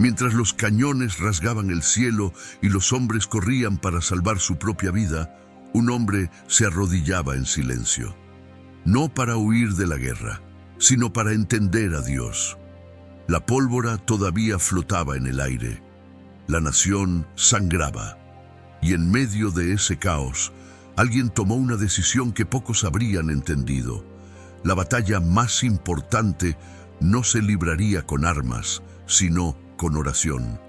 Mientras los cañones rasgaban el cielo y los hombres corrían para salvar su propia vida, un hombre se arrodillaba en silencio. No para huir de la guerra, sino para entender a Dios. La pólvora todavía flotaba en el aire. La nación sangraba. Y en medio de ese caos, alguien tomó una decisión que pocos habrían entendido. La batalla más importante no se libraría con armas, sino con oración.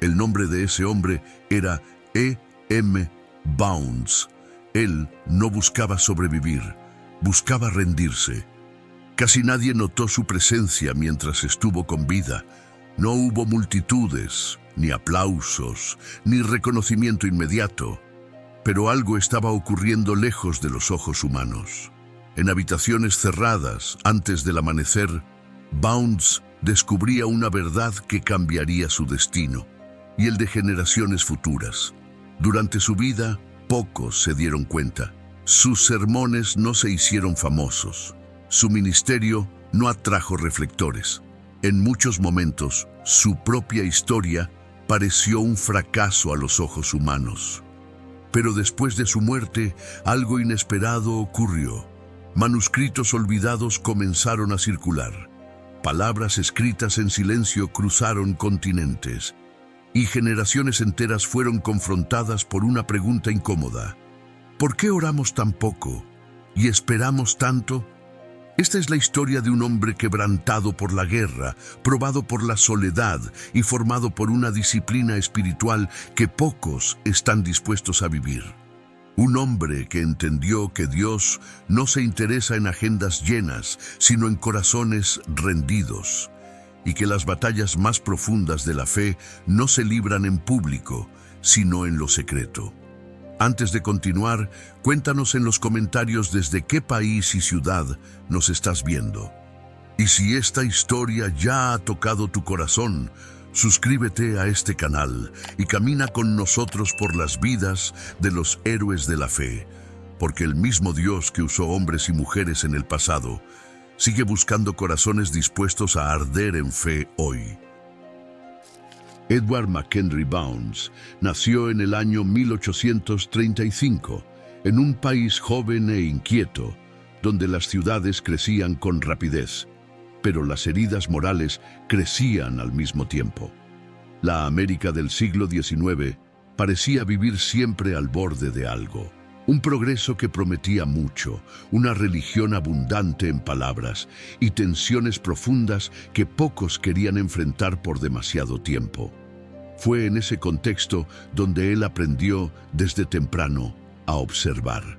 El nombre de ese hombre era E.M. Bounds. Él no buscaba sobrevivir, buscaba rendirse. Casi nadie notó su presencia mientras estuvo con vida. No hubo multitudes, ni aplausos, ni reconocimiento inmediato. Pero algo estaba ocurriendo lejos de los ojos humanos. En habitaciones cerradas, antes del amanecer, Bounds descubría una verdad que cambiaría su destino y el de generaciones futuras. Durante su vida, pocos se dieron cuenta. Sus sermones no se hicieron famosos. Su ministerio no atrajo reflectores. En muchos momentos, su propia historia pareció un fracaso a los ojos humanos. Pero después de su muerte, algo inesperado ocurrió. Manuscritos olvidados comenzaron a circular. Palabras escritas en silencio cruzaron continentes. Y generaciones enteras fueron confrontadas por una pregunta incómoda. ¿Por qué oramos tan poco y esperamos tanto? Esta es la historia de un hombre quebrantado por la guerra, probado por la soledad y formado por una disciplina espiritual que pocos están dispuestos a vivir. Un hombre que entendió que Dios no se interesa en agendas llenas, sino en corazones rendidos, y que las batallas más profundas de la fe no se libran en público, sino en lo secreto. Antes de continuar, cuéntanos en los comentarios desde qué país y ciudad nos estás viendo. Y si esta historia ya ha tocado tu corazón, suscríbete a este canal y camina con nosotros por las vidas de los héroes de la fe, porque el mismo Dios que usó hombres y mujeres en el pasado, sigue buscando corazones dispuestos a arder en fe hoy. Edward McHenry Bounds nació en el año 1835, en un país joven e inquieto, donde las ciudades crecían con rapidez, pero las heridas morales crecían al mismo tiempo. La América del siglo XIX parecía vivir siempre al borde de algo. Un progreso que prometía mucho, una religión abundante en palabras y tensiones profundas que pocos querían enfrentar por demasiado tiempo. Fue en ese contexto donde él aprendió desde temprano a observar.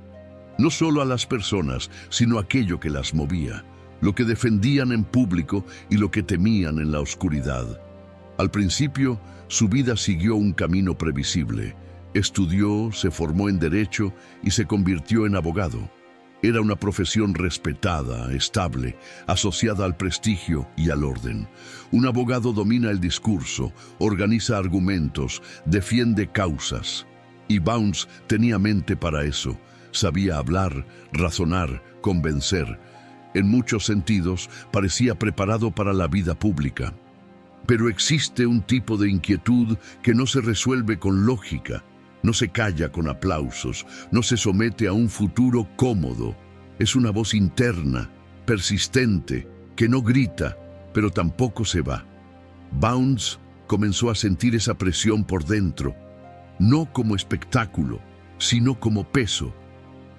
No solo a las personas, sino aquello que las movía, lo que defendían en público y lo que temían en la oscuridad. Al principio, su vida siguió un camino previsible. Estudió, se formó en Derecho y se convirtió en abogado. Era una profesión respetada, estable, asociada al prestigio y al orden. Un abogado domina el discurso, organiza argumentos, defiende causas. Y Bounds tenía mente para eso. Sabía hablar, razonar, convencer. En muchos sentidos, parecía preparado para la vida pública. Pero existe un tipo de inquietud que no se resuelve con lógica. No se calla con aplausos, no se somete a un futuro cómodo. Es una voz interna, persistente, que no grita, pero tampoco se va. Bounds comenzó a sentir esa presión por dentro, no como espectáculo, sino como peso.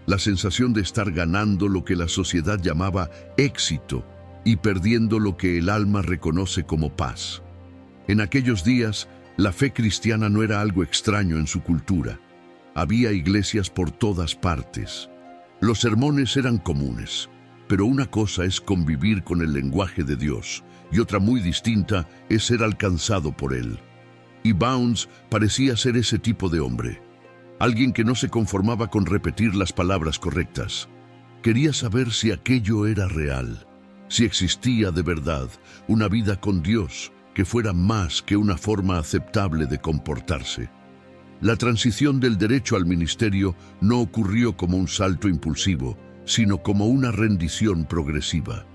La sensación de estar ganando lo que la sociedad llamaba éxito y perdiendo lo que el alma reconoce como paz. En aquellos días, la fe cristiana no era algo extraño en su cultura. Había iglesias por todas partes. Los sermones eran comunes, pero una cosa es convivir con el lenguaje de Dios y otra muy distinta es ser alcanzado por él. Y Bounds parecía ser ese tipo de hombre, alguien que no se conformaba con repetir las palabras correctas. Quería saber si aquello era real, si existía de verdad una vida con Dios que fuera más que una forma aceptable de comportarse. La transición del derecho al ministerio no ocurrió como un salto impulsivo, sino como una rendición progresiva.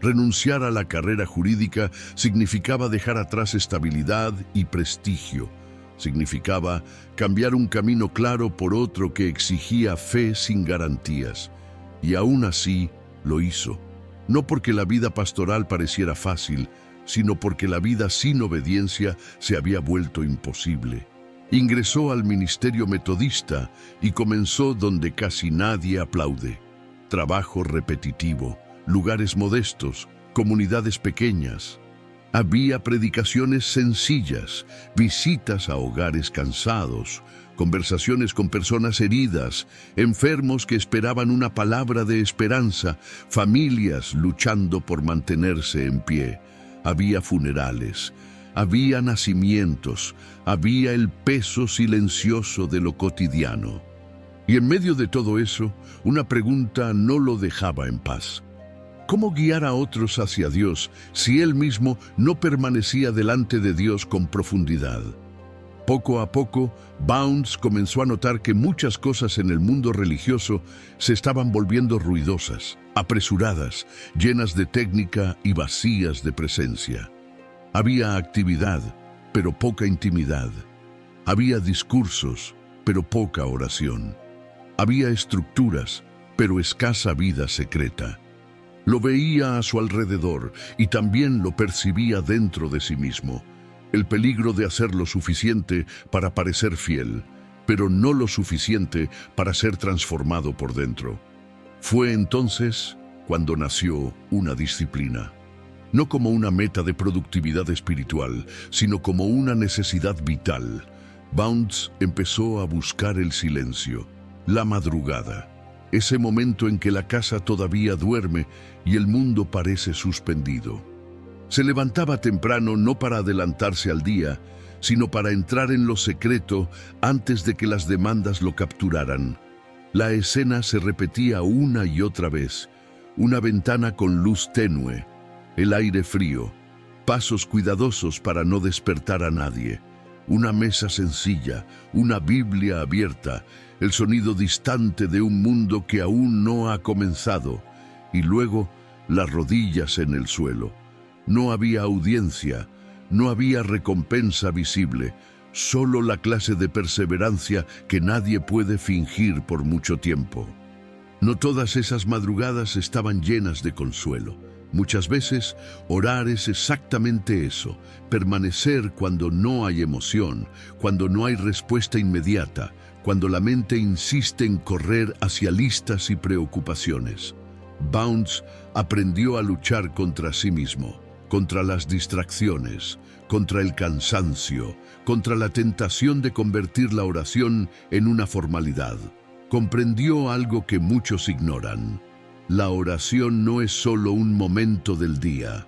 Renunciar a la carrera jurídica significaba dejar atrás estabilidad y prestigio. Significaba cambiar un camino claro por otro que exigía fe sin garantías. Y aún así lo hizo. No porque la vida pastoral pareciera fácil, sino porque la vida sin obediencia se había vuelto imposible. Ingresó al ministerio metodista y comenzó donde casi nadie aplaude. Trabajo repetitivo, lugares modestos, comunidades pequeñas. Había predicaciones sencillas, visitas a hogares cansados, conversaciones con personas heridas, enfermos que esperaban una palabra de esperanza, familias luchando por mantenerse en pie. Había funerales, había nacimientos, había el peso silencioso de lo cotidiano. Y en medio de todo eso, una pregunta no lo dejaba en paz. ¿Cómo guiar a otros hacia Dios si él mismo no permanecía delante de Dios con profundidad? Poco a poco, Bounds comenzó a notar que muchas cosas en el mundo religioso se estaban volviendo ruidosas, apresuradas, llenas de técnica y vacías de presencia. Había actividad, pero poca intimidad. Había discursos, pero poca oración. Había estructuras, pero escasa vida secreta. Lo veía a su alrededor y también lo percibía dentro de sí mismo. El peligro de hacer lo suficiente para parecer fiel, pero no lo suficiente para ser transformado por dentro. Fue entonces cuando nació una disciplina. No como una meta de productividad espiritual, sino como una necesidad vital. Bounds empezó a buscar el silencio, la madrugada. Ese momento en que la casa todavía duerme y el mundo parece suspendido. Se levantaba temprano no para adelantarse al día, sino para entrar en lo secreto antes de que las demandas lo capturaran. La escena se repetía una y otra vez. Una ventana con luz tenue, el aire frío, pasos cuidadosos para no despertar a nadie. Una mesa sencilla, una Biblia abierta, el sonido distante de un mundo que aún no ha comenzado, y luego las rodillas en el suelo. No había audiencia, no había recompensa visible, solo la clase de perseverancia que nadie puede fingir por mucho tiempo. No todas esas madrugadas estaban llenas de consuelo. Muchas veces, orar es exactamente eso, permanecer cuando no hay emoción, cuando no hay respuesta inmediata, cuando la mente insiste en correr hacia listas y preocupaciones. Bounds aprendió a luchar contra sí mismo, contra las distracciones, contra el cansancio, contra la tentación de convertir la oración en una formalidad. Comprendió algo que muchos ignoran. La oración no es solo un momento del día.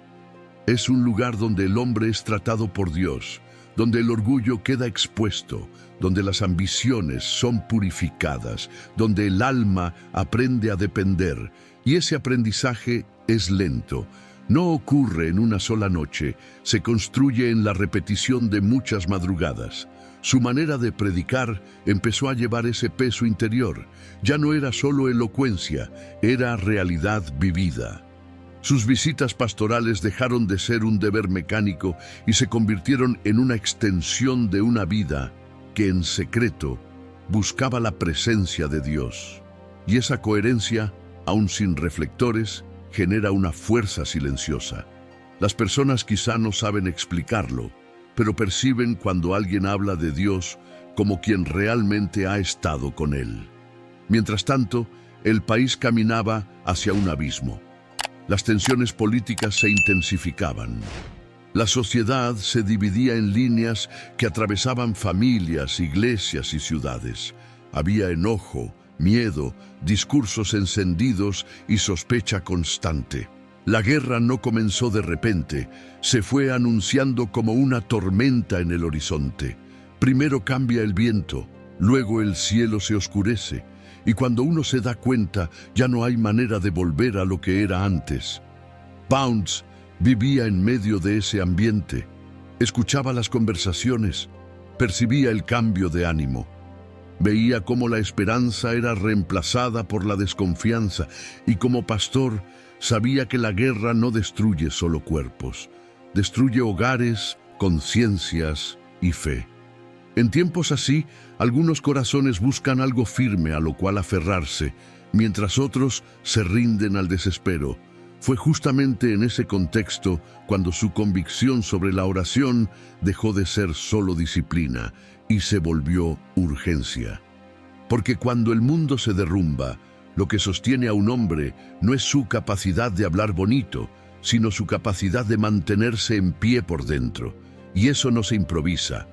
Es un lugar donde el hombre es tratado por Dios, donde el orgullo queda expuesto, donde las ambiciones son purificadas, donde el alma aprende a depender, y ese aprendizaje es lento. No ocurre en una sola noche, se construye en la repetición de muchas madrugadas. Su manera de predicar empezó a llevar ese peso interior. Ya no era solo elocuencia, era realidad vivida. Sus visitas pastorales dejaron de ser un deber mecánico y se convirtieron en una extensión de una vida que en secreto buscaba la presencia de Dios. Y esa coherencia, aun sin reflectores, genera una fuerza silenciosa. Las personas quizá no saben explicarlo, pero perciben cuando alguien habla de Dios como quien realmente ha estado con Él. Mientras tanto, el país caminaba hacia un abismo. Las tensiones políticas se intensificaban. La sociedad se dividía en líneas que atravesaban familias, iglesias y ciudades. Había enojo, miedo, discursos encendidos y sospecha constante. La guerra no comenzó de repente, se fue anunciando como una tormenta en el horizonte. Primero cambia el viento, luego el cielo se oscurece, y cuando uno se da cuenta, ya no hay manera de volver a lo que era antes. Bounds vivía en medio de ese ambiente, escuchaba las conversaciones, percibía el cambio de ánimo. Veía cómo la esperanza era reemplazada por la desconfianza y como pastor Sabía que la guerra no destruye solo cuerpos, destruye hogares, conciencias y fe. En tiempos así, algunos corazones buscan algo firme a lo cual aferrarse, mientras otros se rinden al desespero. Fue justamente en ese contexto cuando su convicción sobre la oración dejó de ser solo disciplina y se volvió urgencia. Porque cuando el mundo se derrumba, lo que sostiene a un hombre no es su capacidad de hablar bonito, sino su capacidad de mantenerse en pie por dentro. Y eso no se improvisa.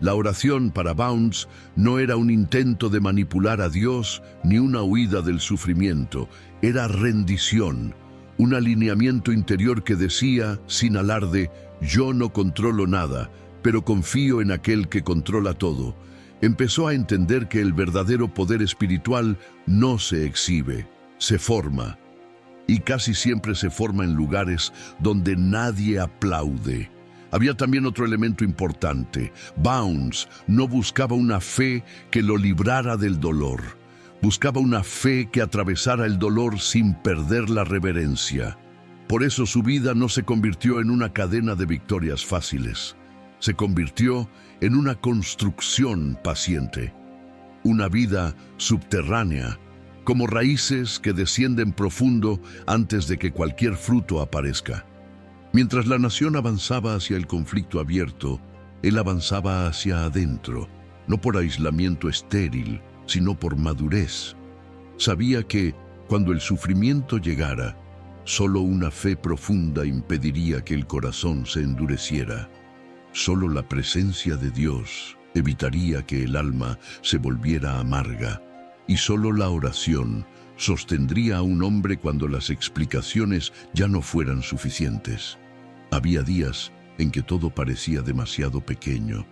La oración para Bounds no era un intento de manipular a Dios ni una huida del sufrimiento, era rendición, un alineamiento interior que decía, sin alarde, yo no controlo nada, pero confío en aquel que controla todo. Empezó a entender que el verdadero poder espiritual no se exhibe, se forma. Y casi siempre se forma en lugares donde nadie aplaude. Había también otro elemento importante. Bounds no buscaba una fe que lo librara del dolor. Buscaba una fe que atravesara el dolor sin perder la reverencia. Por eso su vida no se convirtió en una cadena de victorias fáciles. Se convirtió en una construcción paciente. Una vida subterránea, como raíces que descienden profundo antes de que cualquier fruto aparezca. Mientras la nación avanzaba hacia el conflicto abierto, él avanzaba hacia adentro, no por aislamiento estéril, sino por madurez. Sabía que, cuando el sufrimiento llegara, solo una fe profunda impediría que el corazón se endureciera. Solo la presencia de Dios evitaría que el alma se volviera amarga, y solo la oración sostendría a un hombre cuando las explicaciones ya no fueran suficientes. Había días en que todo parecía demasiado pequeño.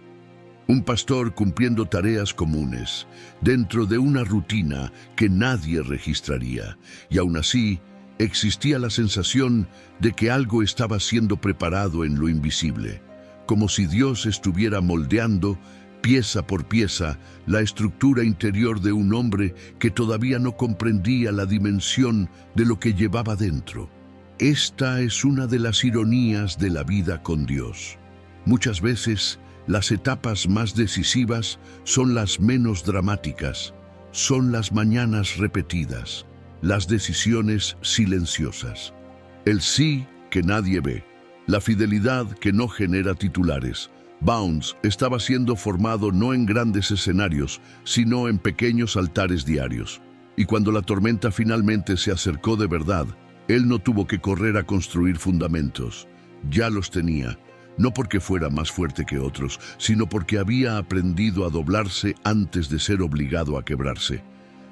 Un pastor cumpliendo tareas comunes, dentro de una rutina que nadie registraría, y aún así existía la sensación de que algo estaba siendo preparado en lo invisible, como si Dios estuviera moldeando, pieza por pieza, la estructura interior de un hombre que todavía no comprendía la dimensión de lo que llevaba dentro. Esta es una de las ironías de la vida con Dios. Muchas veces, las etapas más decisivas son las menos dramáticas, son las mañanas repetidas, las decisiones silenciosas, el sí que nadie ve, la fidelidad que no genera titulares. Bounds estaba siendo formado no en grandes escenarios, sino en pequeños altares diarios. Y cuando la tormenta finalmente se acercó de verdad, él no tuvo que correr a construir fundamentos. Ya los tenía, no porque fuera más fuerte que otros, sino porque había aprendido a doblarse antes de ser obligado a quebrarse.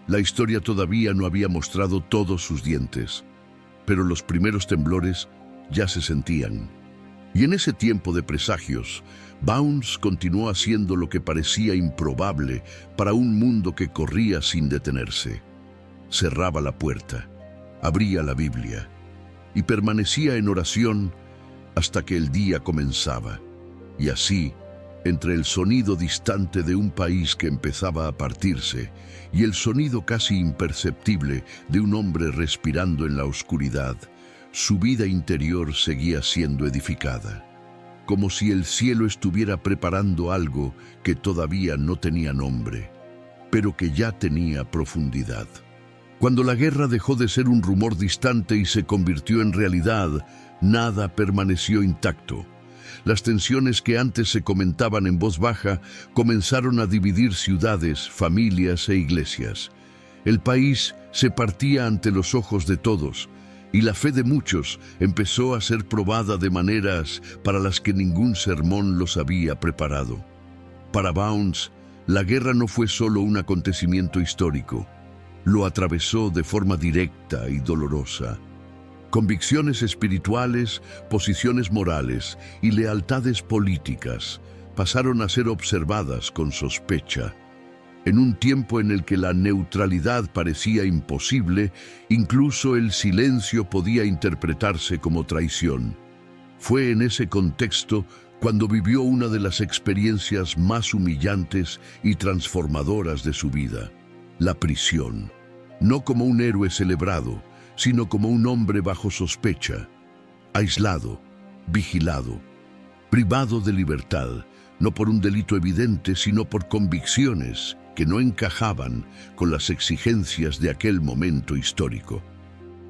La historia todavía no había mostrado todos sus dientes, pero los primeros temblores ya se sentían. Y en ese tiempo de presagios, Bounds continuó haciendo lo que parecía improbable para un mundo que corría sin detenerse. Cerraba la puerta, abría la Biblia y permanecía en oración hasta que el día comenzaba. Y así, entre el sonido distante de un país que empezaba a partirse y el sonido casi imperceptible de un hombre respirando en la oscuridad, su vida interior seguía siendo edificada, como si el cielo estuviera preparando algo que todavía no tenía nombre, pero que ya tenía profundidad. Cuando la guerra dejó de ser un rumor distante y se convirtió en realidad, nada permaneció intacto. Las tensiones que antes se comentaban en voz baja comenzaron a dividir ciudades, familias e iglesias. El país se partía ante los ojos de todos, y la fe de muchos empezó a ser probada de maneras para las que ningún sermón los había preparado. Para Bounds, la guerra no fue solo un acontecimiento histórico, lo atravesó de forma directa y dolorosa. Convicciones espirituales, posiciones morales y lealtades políticas pasaron a ser observadas con sospecha. En un tiempo en el que la neutralidad parecía imposible, incluso el silencio podía interpretarse como traición. Fue en ese contexto cuando vivió una de las experiencias más humillantes y transformadoras de su vida: la prisión. No como un héroe celebrado, sino como un hombre bajo sospecha, aislado, vigilado, privado de libertad, no por un delito evidente, sino por convicciones que no encajaban con las exigencias de aquel momento histórico.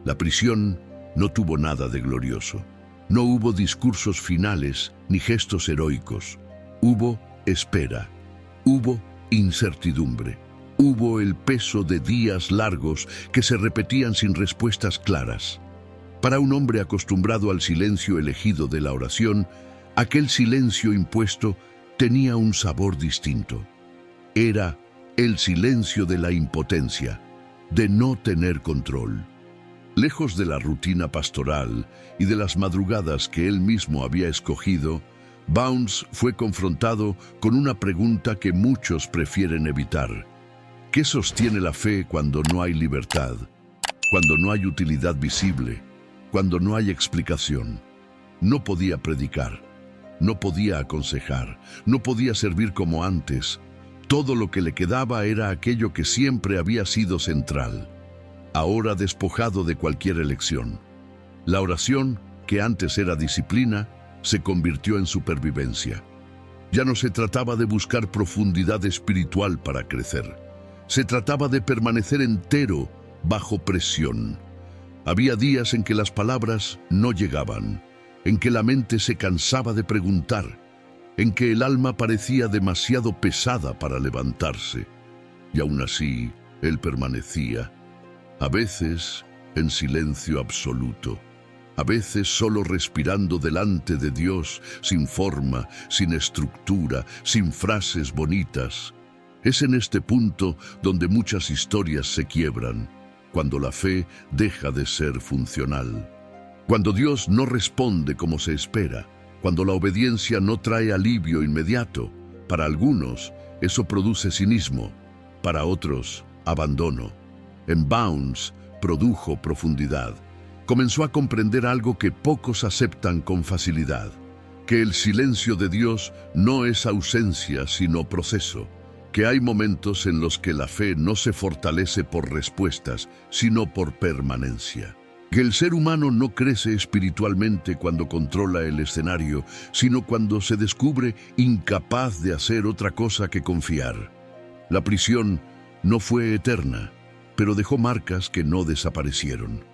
La prisión no tuvo nada de glorioso. No hubo discursos finales ni gestos heroicos. Hubo espera, hubo incertidumbre, hubo el peso de días largos que se repetían sin respuestas claras. Para un hombre acostumbrado al silencio elegido de la oración, aquel silencio impuesto tenía un sabor distinto. Era el silencio de la impotencia, de no tener control. Lejos de la rutina pastoral y de las madrugadas que él mismo había escogido, Bounds fue confrontado con una pregunta que muchos prefieren evitar. ¿Qué sostiene la fe cuando no hay libertad? Cuando no hay utilidad visible, cuando no hay explicación. No podía predicar, no podía aconsejar, no podía servir como antes. Todo lo que le quedaba era aquello que siempre había sido central, ahora despojado de cualquier elección. La oración, que antes era disciplina, se convirtió en supervivencia. Ya no se trataba de buscar profundidad espiritual para crecer. Se trataba de permanecer entero bajo presión. Había días en que las palabras no llegaban, en que la mente se cansaba de preguntar, en que el alma parecía demasiado pesada para levantarse. Y aún así, él permanecía, a veces en silencio absoluto, a veces solo respirando delante de Dios, sin forma, sin estructura, sin frases bonitas. Es en este punto donde muchas historias se quiebran, cuando la fe deja de ser funcional. Cuando Dios no responde como se espera, cuando la obediencia no trae alivio inmediato. Para algunos, eso produce cinismo, para otros, abandono. En Bounds produjo profundidad. Comenzó a comprender algo que pocos aceptan con facilidad, que el silencio de Dios no es ausencia sino proceso, que hay momentos en los que la fe no se fortalece por respuestas, sino por permanencia. Que el ser humano no crece espiritualmente cuando controla el escenario, sino cuando se descubre incapaz de hacer otra cosa que confiar. La prisión no fue eterna, pero dejó marcas que no desaparecieron.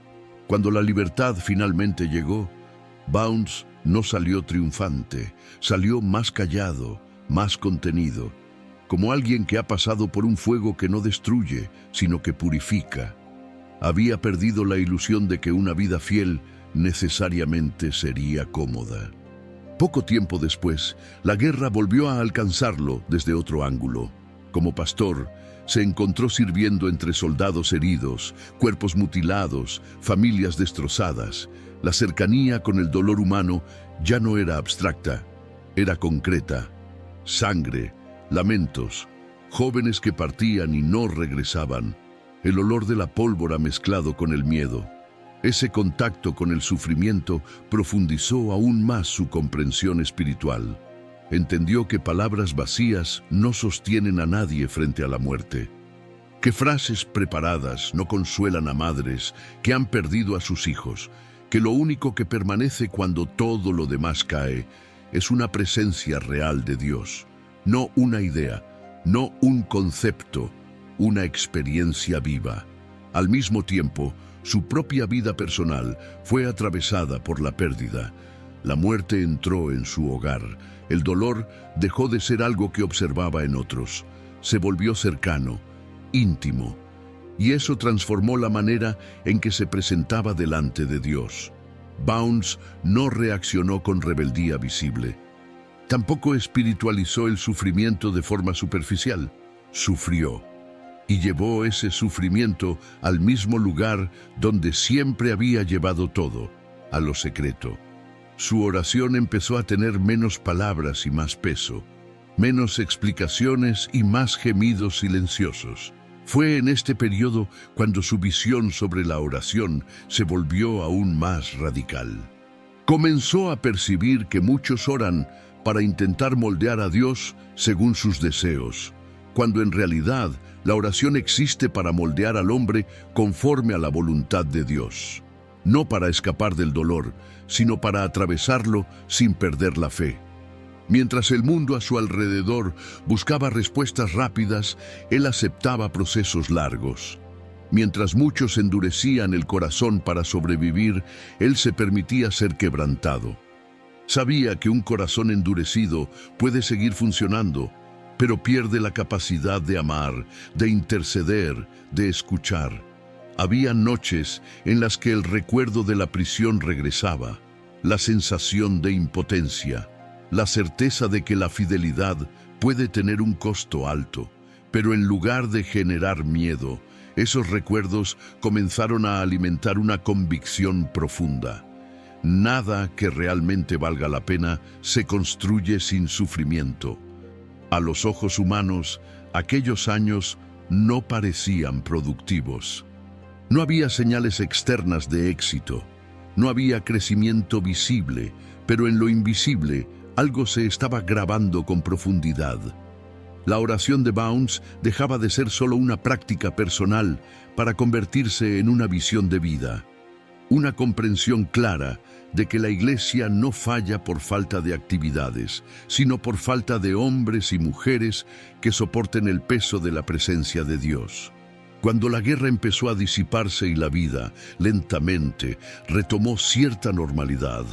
Cuando la libertad finalmente llegó, Bounds no salió triunfante, salió más callado, más contenido, como alguien que ha pasado por un fuego que no destruye, sino que purifica. Había perdido la ilusión de que una vida fiel necesariamente sería cómoda. Poco tiempo después, la guerra volvió a alcanzarlo desde otro ángulo. Como pastor, se encontró sirviendo entre soldados heridos, cuerpos mutilados, familias destrozadas. La cercanía con el dolor humano ya no era abstracta, era concreta. Sangre, lamentos, jóvenes que partían y no regresaban, el olor de la pólvora mezclado con el miedo. Ese contacto con el sufrimiento profundizó aún más su comprensión espiritual. Entendió que palabras vacías no sostienen a nadie frente a la muerte, que frases preparadas no consuelan a madres que han perdido a sus hijos, que lo único que permanece cuando todo lo demás cae es una presencia real de Dios, no una idea, no un concepto, una experiencia viva. Al mismo tiempo, su propia vida personal fue atravesada por la pérdida. La muerte entró en su hogar. El dolor dejó de ser algo que observaba en otros. Se volvió cercano, íntimo, y eso transformó la manera en que se presentaba delante de Dios. Bounds no reaccionó con rebeldía visible. Tampoco espiritualizó el sufrimiento de forma superficial. Sufrió, y llevó ese sufrimiento al mismo lugar donde siempre había llevado todo, a lo secreto. Su oración empezó a tener menos palabras y más peso, menos explicaciones y más gemidos silenciosos. Fue en este periodo cuando su visión sobre la oración se volvió aún más radical. Comenzó a percibir que muchos oran para intentar moldear a Dios según sus deseos, cuando en realidad la oración existe para moldear al hombre conforme a la voluntad de Dios, no para escapar del dolor, sino para atravesarlo sin perder la fe. Mientras el mundo a su alrededor buscaba respuestas rápidas, él aceptaba procesos largos. Mientras muchos endurecían el corazón para sobrevivir, él se permitía ser quebrantado. Sabía que un corazón endurecido puede seguir funcionando, pero pierde la capacidad de amar, de interceder, de escuchar. Había noches en las que el recuerdo de la prisión regresaba, la sensación de impotencia, la certeza de que la fidelidad puede tener un costo alto, pero en lugar de generar miedo, esos recuerdos comenzaron a alimentar una convicción profunda. Nada que realmente valga la pena se construye sin sufrimiento. A los ojos humanos, aquellos años no parecían productivos. No había señales externas de éxito. No había crecimiento visible, pero en lo invisible algo se estaba grabando con profundidad. La oración de Bounds dejaba de ser solo una práctica personal para convertirse en una visión de vida. Una comprensión clara de que la Iglesia no falla por falta de actividades, sino por falta de hombres y mujeres que soporten el peso de la presencia de Dios. Cuando la guerra empezó a disiparse y la vida, lentamente, retomó cierta normalidad,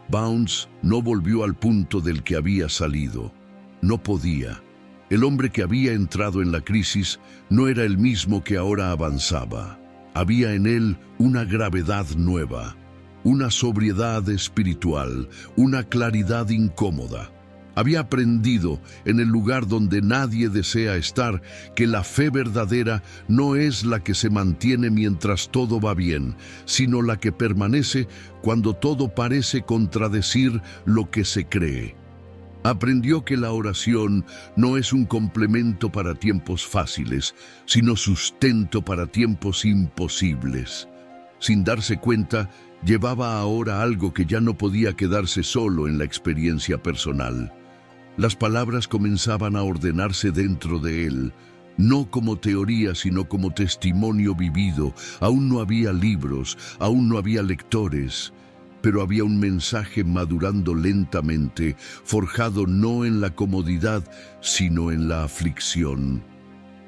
Bounds no volvió al punto del que había salido. No podía. El hombre que había entrado en la crisis no era el mismo que ahora avanzaba. Había en él una gravedad nueva, una sobriedad espiritual, una claridad incómoda. Había aprendido, en el lugar donde nadie desea estar, que la fe verdadera no es la que se mantiene mientras todo va bien, sino la que permanece cuando todo parece contradecir lo que se cree. Aprendió que la oración no es un complemento para tiempos fáciles, sino sustento para tiempos imposibles. Sin darse cuenta, llevaba ahora algo que ya no podía quedarse solo en la experiencia personal. Las palabras comenzaban a ordenarse dentro de él, no como teoría, sino como testimonio vivido. Aún no había libros, aún no había lectores, pero había un mensaje madurando lentamente, forjado no en la comodidad, sino en la aflicción.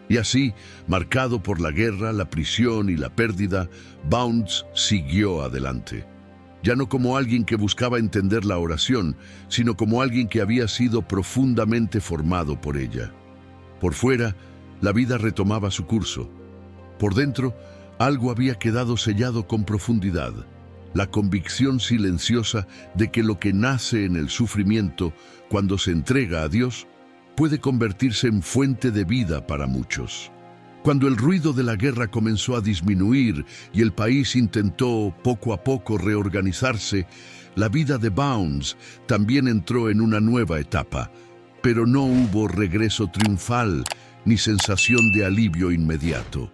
Y así, marcado por la guerra, la prisión y la pérdida, Bounds siguió adelante. Ya no como alguien que buscaba entender la oración, sino como alguien que había sido profundamente formado por ella. Por fuera, la vida retomaba su curso. Por dentro, algo había quedado sellado con profundidad. La convicción silenciosa de que lo que nace en el sufrimiento, cuando se entrega a Dios, puede convertirse en fuente de vida para muchos. Cuando el ruido de la guerra comenzó a disminuir y el país intentó poco a poco reorganizarse, la vida de Bounds también entró en una nueva etapa, pero no hubo regreso triunfal ni sensación de alivio inmediato.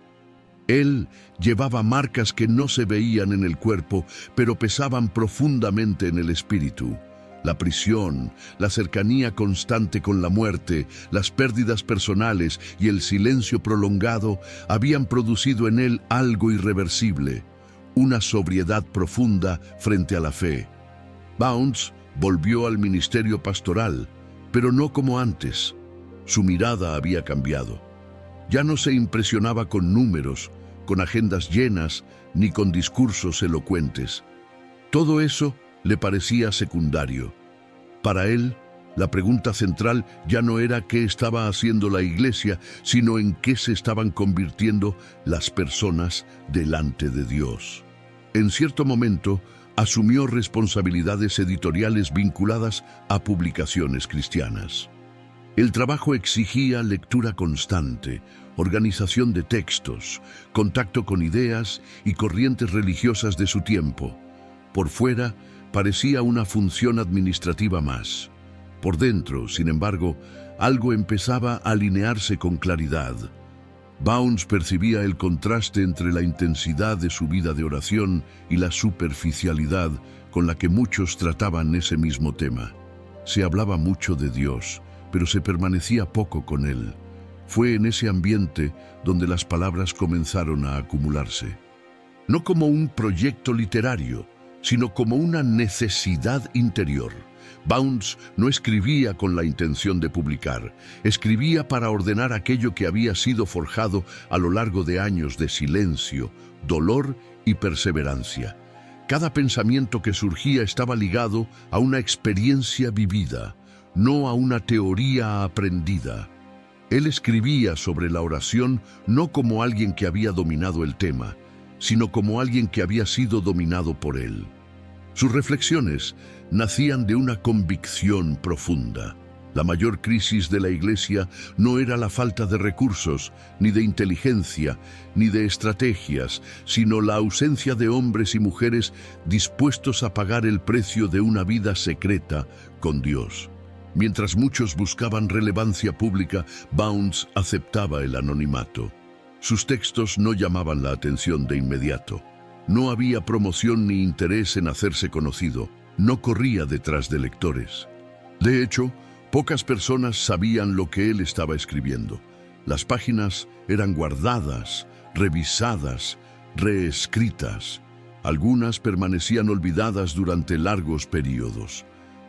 Él llevaba marcas que no se veían en el cuerpo, pero pesaban profundamente en el espíritu. La prisión, la cercanía constante con la muerte, las pérdidas personales y el silencio prolongado habían producido en él algo irreversible, una sobriedad profunda frente a la fe. Bounds volvió al ministerio pastoral, pero no como antes. Su mirada había cambiado. Ya no se impresionaba con números, con agendas llenas, ni con discursos elocuentes. Todo eso le parecía secundario. Para él, la pregunta central ya no era qué estaba haciendo la Iglesia, sino en qué se estaban convirtiendo las personas delante de Dios. En cierto momento, asumió responsabilidades editoriales vinculadas a publicaciones cristianas. El trabajo exigía lectura constante, organización de textos, contacto con ideas y corrientes religiosas de su tiempo. Por fuera, parecía una función administrativa más. Por dentro, sin embargo, algo empezaba a alinearse con claridad. Bounds percibía el contraste entre la intensidad de su vida de oración y la superficialidad con la que muchos trataban ese mismo tema. Se hablaba mucho de Dios, pero se permanecía poco con Él. Fue en ese ambiente donde las palabras comenzaron a acumularse. No como un proyecto literario, sino como una necesidad interior. Bounds no escribía con la intención de publicar, escribía para ordenar aquello que había sido forjado a lo largo de años de silencio, dolor y perseverancia. Cada pensamiento que surgía estaba ligado a una experiencia vivida, no a una teoría aprendida. Él escribía sobre la oración no como alguien que había dominado el tema, sino como alguien que había sido dominado por él. Sus reflexiones nacían de una convicción profunda. La mayor crisis de la Iglesia no era la falta de recursos, ni de inteligencia, ni de estrategias, sino la ausencia de hombres y mujeres dispuestos a pagar el precio de una vida secreta con Dios. Mientras muchos buscaban relevancia pública, Bounds aceptaba el anonimato. Sus textos no llamaban la atención de inmediato. No había promoción ni interés en hacerse conocido. No corría detrás de lectores. De hecho, pocas personas sabían lo que él estaba escribiendo. Las páginas eran guardadas, revisadas, reescritas. Algunas permanecían olvidadas durante largos periodos.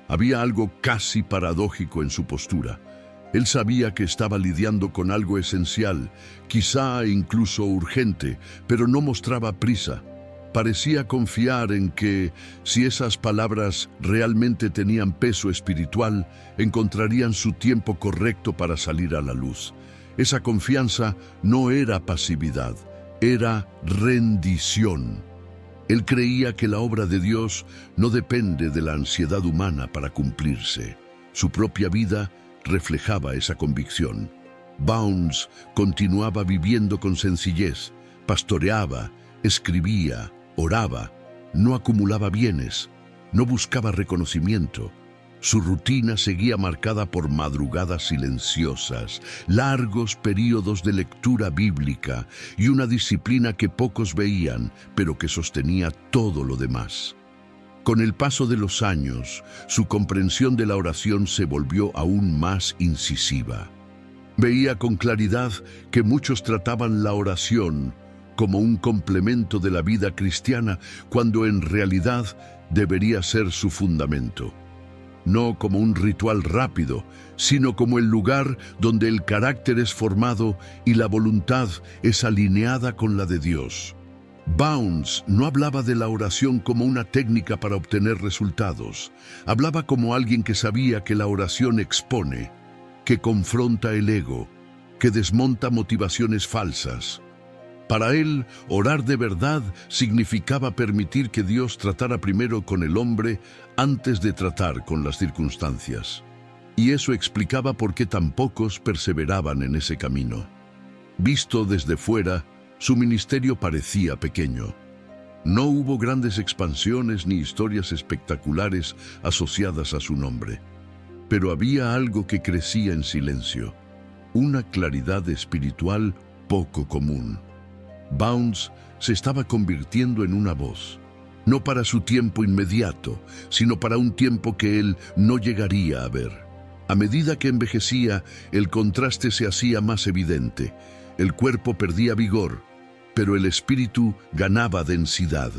Había algo casi paradójico en su postura. Él sabía que estaba lidiando con algo esencial, quizá incluso urgente, pero no mostraba prisa. Parecía confiar en que, si esas palabras realmente tenían peso espiritual, encontrarían su tiempo correcto para salir a la luz. Esa confianza no era pasividad, era rendición. Él creía que la obra de Dios no depende de la ansiedad humana para cumplirse. Su propia vida reflejaba esa convicción. Bounds continuaba viviendo con sencillez, pastoreaba, escribía, oraba, no acumulaba bienes, no buscaba reconocimiento. Su rutina seguía marcada por madrugadas silenciosas, largos períodos de lectura bíblica y una disciplina que pocos veían, pero que sostenía todo lo demás. Con el paso de los años, su comprensión de la oración se volvió aún más incisiva. Veía con claridad que muchos trataban la oración como un complemento de la vida cristiana, cuando en realidad debería ser su fundamento. No como un ritual rápido, sino como el lugar donde el carácter es formado y la voluntad es alineada con la de Dios. Bounds no hablaba de la oración como una técnica para obtener resultados. Hablaba como alguien que sabía que la oración expone, que confronta el ego, que desmonta motivaciones falsas. Para él, orar de verdad significaba permitir que Dios tratara primero con el hombre antes de tratar con las circunstancias. Y eso explicaba por qué tan pocos perseveraban en ese camino. Visto desde fuera, su ministerio parecía pequeño. No hubo grandes expansiones ni historias espectaculares asociadas a su nombre. Pero había algo que crecía en silencio, una claridad espiritual poco común. Bounds se estaba convirtiendo en una voz, no para su tiempo inmediato, sino para un tiempo que él no llegaría a ver. A medida que envejecía, el contraste se hacía más evidente. El cuerpo perdía vigor, pero el espíritu ganaba densidad.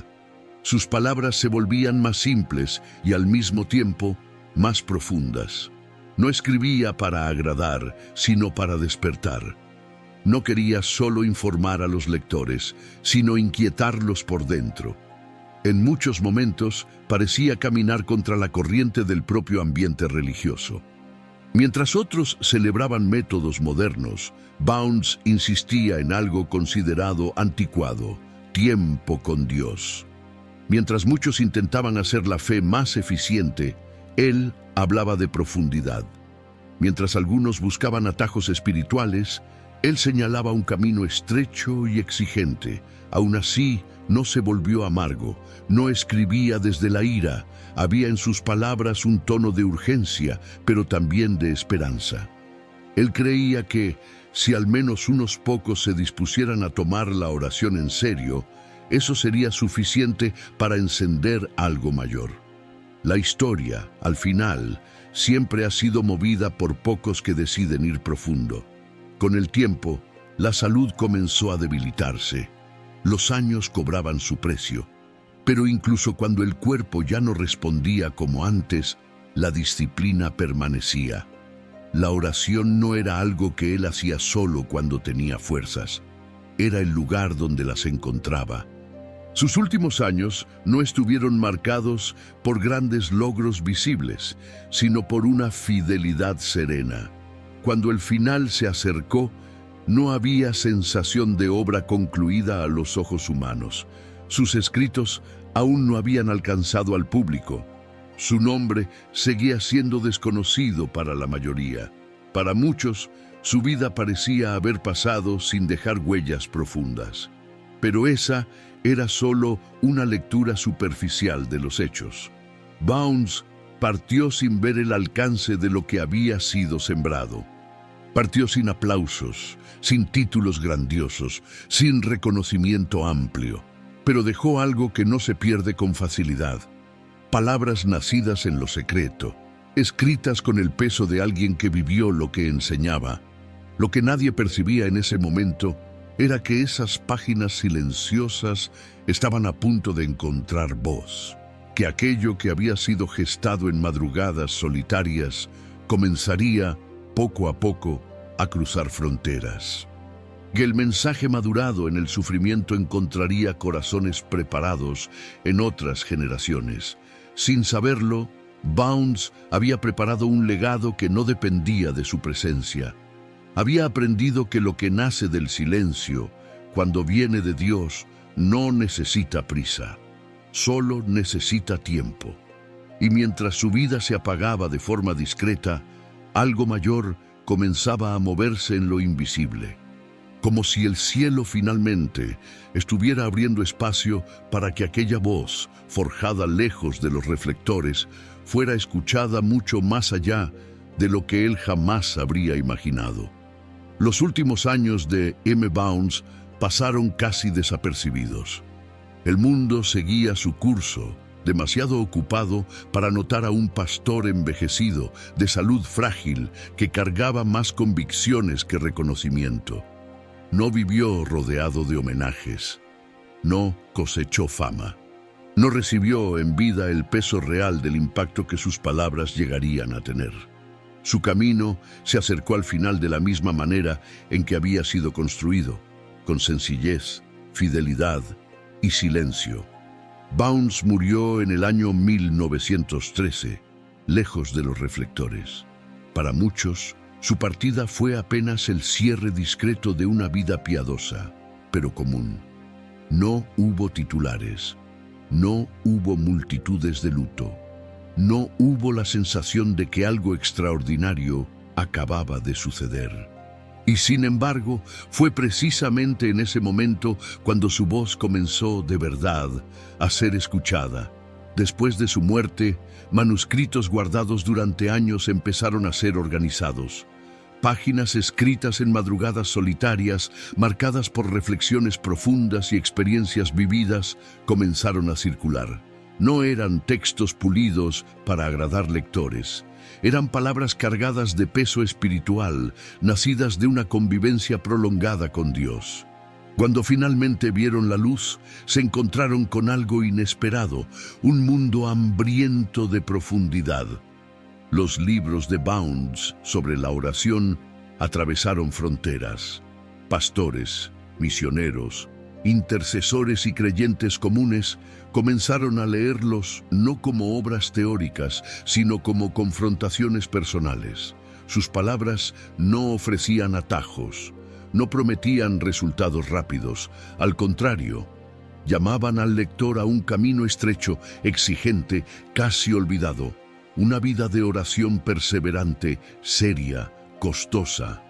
Sus palabras se volvían más simples y al mismo tiempo más profundas. No escribía para agradar, sino para despertar. No quería solo informar a los lectores, sino inquietarlos por dentro. En muchos momentos parecía caminar contra la corriente del propio ambiente religioso. Mientras otros celebraban métodos modernos, Bounds insistía en algo considerado anticuado: tiempo con Dios. Mientras muchos intentaban hacer la fe más eficiente, él hablaba de profundidad. Mientras algunos buscaban atajos espirituales, él señalaba un camino estrecho y exigente. Aún así, no se volvió amargo, no escribía desde la ira. Había en sus palabras un tono de urgencia, pero también de esperanza. Él creía que, si al menos unos pocos se dispusieran a tomar la oración en serio, eso sería suficiente para encender algo mayor. La historia, al final, siempre ha sido movida por pocos que deciden ir profundo. Con el tiempo, la salud comenzó a debilitarse. Los años cobraban su precio. Pero incluso cuando el cuerpo ya no respondía como antes, la disciplina permanecía. La oración no era algo que él hacía solo cuando tenía fuerzas. Era el lugar donde las encontraba. Sus últimos años no estuvieron marcados por grandes logros visibles, sino por una fidelidad serena. Cuando el final se acercó, no había sensación de obra concluida a los ojos humanos. Sus escritos aún no habían alcanzado al público. Su nombre seguía siendo desconocido para la mayoría. Para muchos, su vida parecía haber pasado sin dejar huellas profundas. Pero esa era solo una lectura superficial de los hechos. Bounds partió sin ver el alcance de lo que había sido sembrado. Partió sin aplausos, sin títulos grandiosos, sin reconocimiento amplio, pero dejó algo que no se pierde con facilidad. Palabras nacidas en lo secreto, escritas con el peso de alguien que vivió lo que enseñaba. Lo que nadie percibía en ese momento era que esas páginas silenciosas estaban a punto de encontrar voz, que aquello que había sido gestado en madrugadas solitarias comenzaría, poco a poco, a cruzar fronteras. Que el mensaje madurado en el sufrimiento encontraría corazones preparados en otras generaciones. Sin saberlo, Bounds había preparado un legado que no dependía de su presencia. Había aprendido que lo que nace del silencio, cuando viene de Dios, no necesita prisa, solo necesita tiempo. Y mientras su vida se apagaba de forma discreta, algo mayor comenzaba a moverse en lo invisible, como si el cielo finalmente estuviera abriendo espacio para que aquella voz, forjada lejos de los reflectores, fuera escuchada mucho más allá de lo que él jamás habría imaginado. Los últimos años de M. Bounds pasaron casi desapercibidos. El mundo seguía su curso, demasiado ocupado para notar a un pastor envejecido, de salud frágil, que cargaba más convicciones que reconocimiento. No vivió rodeado de homenajes. No cosechó fama. No recibió en vida el peso real del impacto que sus palabras llegarían a tener. Su camino se acercó al final de la misma manera en que había sido construido, con sencillez, fidelidad y silencio. Bounds murió en el año 1913, lejos de los reflectores. Para muchos, su partida fue apenas el cierre discreto de una vida piadosa, pero común. No hubo titulares, no hubo multitudes de luto, no hubo la sensación de que algo extraordinario acababa de suceder. Y sin embargo, fue precisamente en ese momento cuando su voz comenzó de verdad a ser escuchada. Después de su muerte, manuscritos guardados durante años empezaron a ser organizados. Páginas escritas en madrugadas solitarias, marcadas por reflexiones profundas y experiencias vividas, comenzaron a circular. No eran textos pulidos para agradar lectores. Eran palabras cargadas de peso espiritual, nacidas de una convivencia prolongada con Dios. Cuando finalmente vieron la luz, se encontraron con algo inesperado, un mundo hambriento de profundidad. Los libros de Bounds sobre la oración atravesaron fronteras. Pastores, misioneros, intercesores y creyentes comunes comenzaron a leerlos no como obras teóricas, sino como confrontaciones personales. Sus palabras no ofrecían atajos, no prometían resultados rápidos. Al contrario, llamaban al lector a un camino estrecho, exigente, casi olvidado. Una vida de oración perseverante, seria, costosa.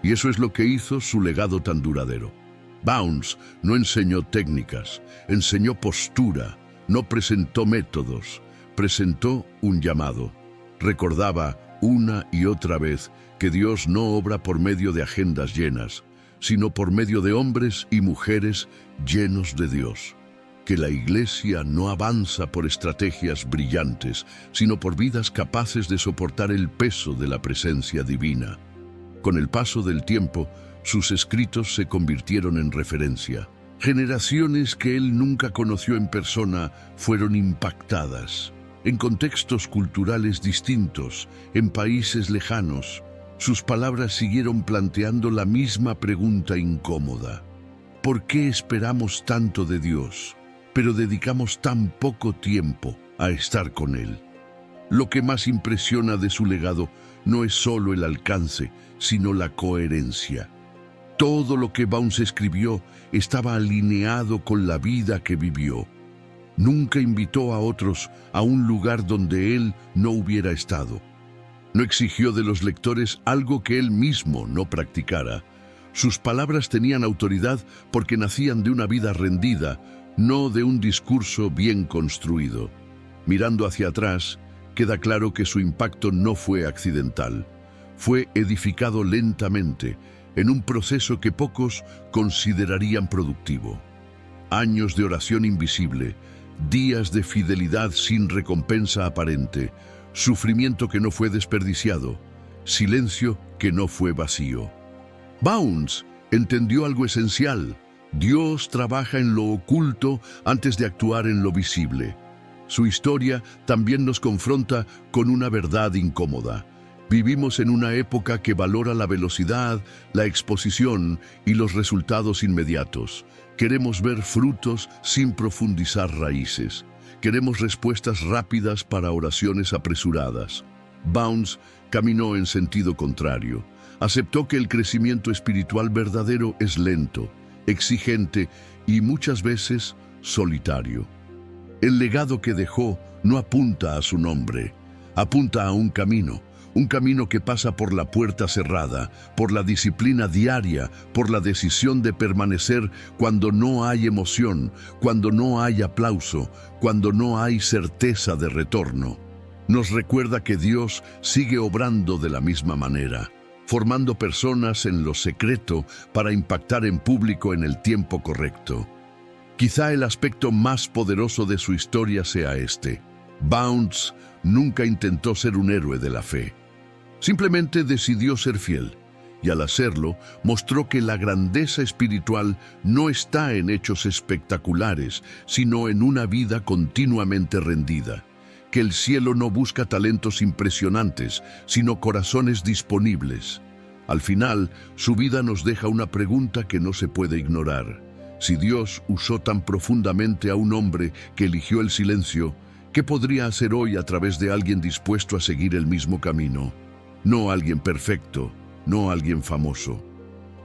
Y eso es lo que hizo su legado tan duradero. Bounds no enseñó técnicas, enseñó postura, no presentó métodos, presentó un llamado. Recordaba una y otra vez que Dios no obra por medio de agendas llenas, sino por medio de hombres y mujeres llenos de Dios. Que la Iglesia no avanza por estrategias brillantes, sino por vidas capaces de soportar el peso de la presencia divina. Con el paso del tiempo, sus escritos se convirtieron en referencia. Generaciones que él nunca conoció en persona fueron impactadas. En contextos culturales distintos, en países lejanos, sus palabras siguieron planteando la misma pregunta incómoda. ¿Por qué esperamos tanto de Dios, pero dedicamos tan poco tiempo a estar con Él? Lo que más impresiona de su legado no es solo el alcance, sino la coherencia. Todo lo que Bounds escribió estaba alineado con la vida que vivió. Nunca invitó a otros a un lugar donde él no hubiera estado. No exigió de los lectores algo que él mismo no practicara. Sus palabras tenían autoridad porque nacían de una vida rendida, no de un discurso bien construido. Mirando hacia atrás, queda claro que su impacto no fue accidental. Fue edificado lentamente, en un proceso que pocos considerarían productivo. Años de oración invisible, días de fidelidad sin recompensa aparente, sufrimiento que no fue desperdiciado, silencio que no fue vacío. Bounds entendió algo esencial. Dios trabaja en lo oculto antes de actuar en lo visible. Su historia también nos confronta con una verdad incómoda. Vivimos en una época que valora la velocidad, la exposición y los resultados inmediatos. Queremos ver frutos sin profundizar raíces. Queremos respuestas rápidas para oraciones apresuradas. Bounds caminó en sentido contrario. Aceptó que el crecimiento espiritual verdadero es lento, exigente y muchas veces solitario. El legado que dejó no apunta a su nombre, apunta a un camino que pasa por la puerta cerrada, por la disciplina diaria, por la decisión de permanecer cuando no hay emoción, cuando no hay aplauso, cuando no hay certeza de retorno. Nos recuerda que Dios sigue obrando de la misma manera, formando personas en lo secreto para impactar en público en el tiempo correcto. Quizá el aspecto más poderoso de su historia sea este. Bounds nunca intentó ser un héroe de la fe. Simplemente decidió ser fiel, y al hacerlo, mostró que la grandeza espiritual no está en hechos espectaculares, sino en una vida continuamente rendida. Que el cielo no busca talentos impresionantes, sino corazones disponibles. Al final, su vida nos deja una pregunta que no se puede ignorar. Si Dios usó tan profundamente a un hombre que eligió el silencio, ¿qué podría hacer hoy a través de alguien dispuesto a seguir el mismo camino? No alguien perfecto, no alguien famoso,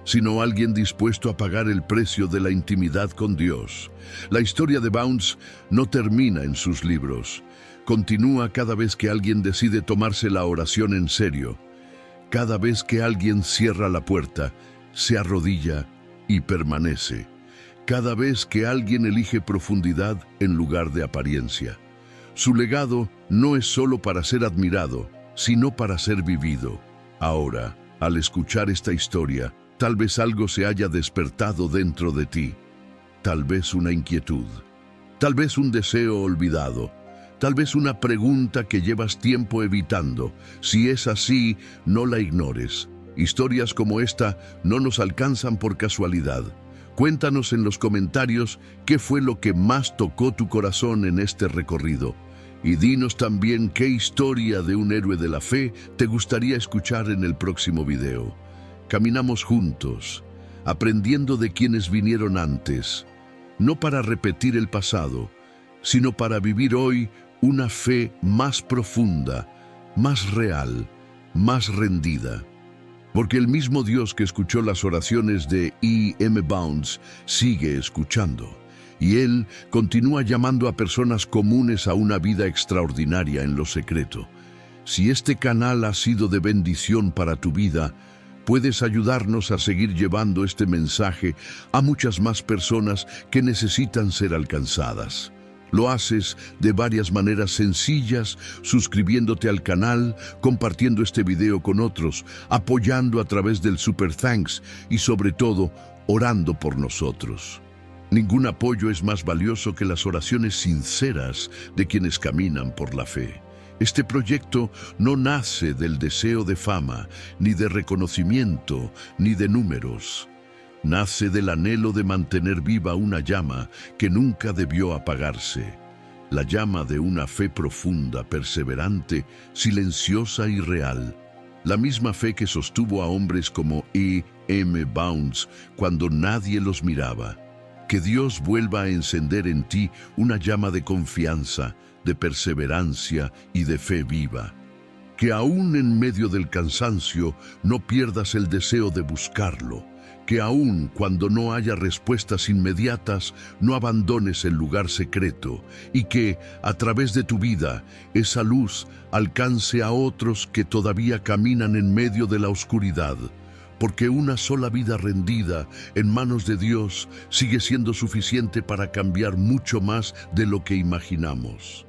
sino alguien dispuesto a pagar el precio de la intimidad con Dios. La historia de Bounds no termina en sus libros. Continúa cada vez que alguien decide tomarse la oración en serio. Cada vez que alguien cierra la puerta, se arrodilla y permanece. Cada vez que alguien elige profundidad en lugar de apariencia. Su legado no es solo para ser admirado, sino para ser vivido. Ahora, al escuchar esta historia, tal vez algo se haya despertado dentro de ti. Tal vez una inquietud, tal vez un deseo olvidado, tal vez una pregunta que llevas tiempo evitando. Si es así, no la ignores. Historias como esta no nos alcanzan por casualidad. Cuéntanos en los comentarios qué fue lo que más tocó tu corazón en este recorrido. Y dinos también qué historia de un héroe de la fe te gustaría escuchar en el próximo video. Caminamos juntos, aprendiendo de quienes vinieron antes, no para repetir el pasado, sino para vivir hoy una fe más profunda, más real, más rendida. Porque el mismo Dios que escuchó las oraciones de E.M. Bounds sigue escuchando. Y Él continúa llamando a personas comunes a una vida extraordinaria en lo secreto. Si este canal ha sido de bendición para tu vida, puedes ayudarnos a seguir llevando este mensaje a muchas más personas que necesitan ser alcanzadas. Lo haces de varias maneras sencillas, suscribiéndote al canal, compartiendo este video con otros, apoyando a través del Super Thanks y sobre todo, orando por nosotros. Ningún apoyo es más valioso que las oraciones sinceras de quienes caminan por la fe. Este proyecto no nace del deseo de fama, ni de reconocimiento, ni de números. Nace del anhelo de mantener viva una llama que nunca debió apagarse. La llama de una fe profunda, perseverante, silenciosa y real. La misma fe que sostuvo a hombres como E. M. Bounds cuando nadie los miraba. Que Dios vuelva a encender en ti una llama de confianza, de perseverancia y de fe viva. Que aún en medio del cansancio no pierdas el deseo de buscarlo. Que aún cuando no haya respuestas inmediatas, no abandones el lugar secreto y que, a través de tu vida, esa luz alcance a otros que todavía caminan en medio de la oscuridad, porque una sola vida rendida en manos de Dios sigue siendo suficiente para cambiar mucho más de lo que imaginamos.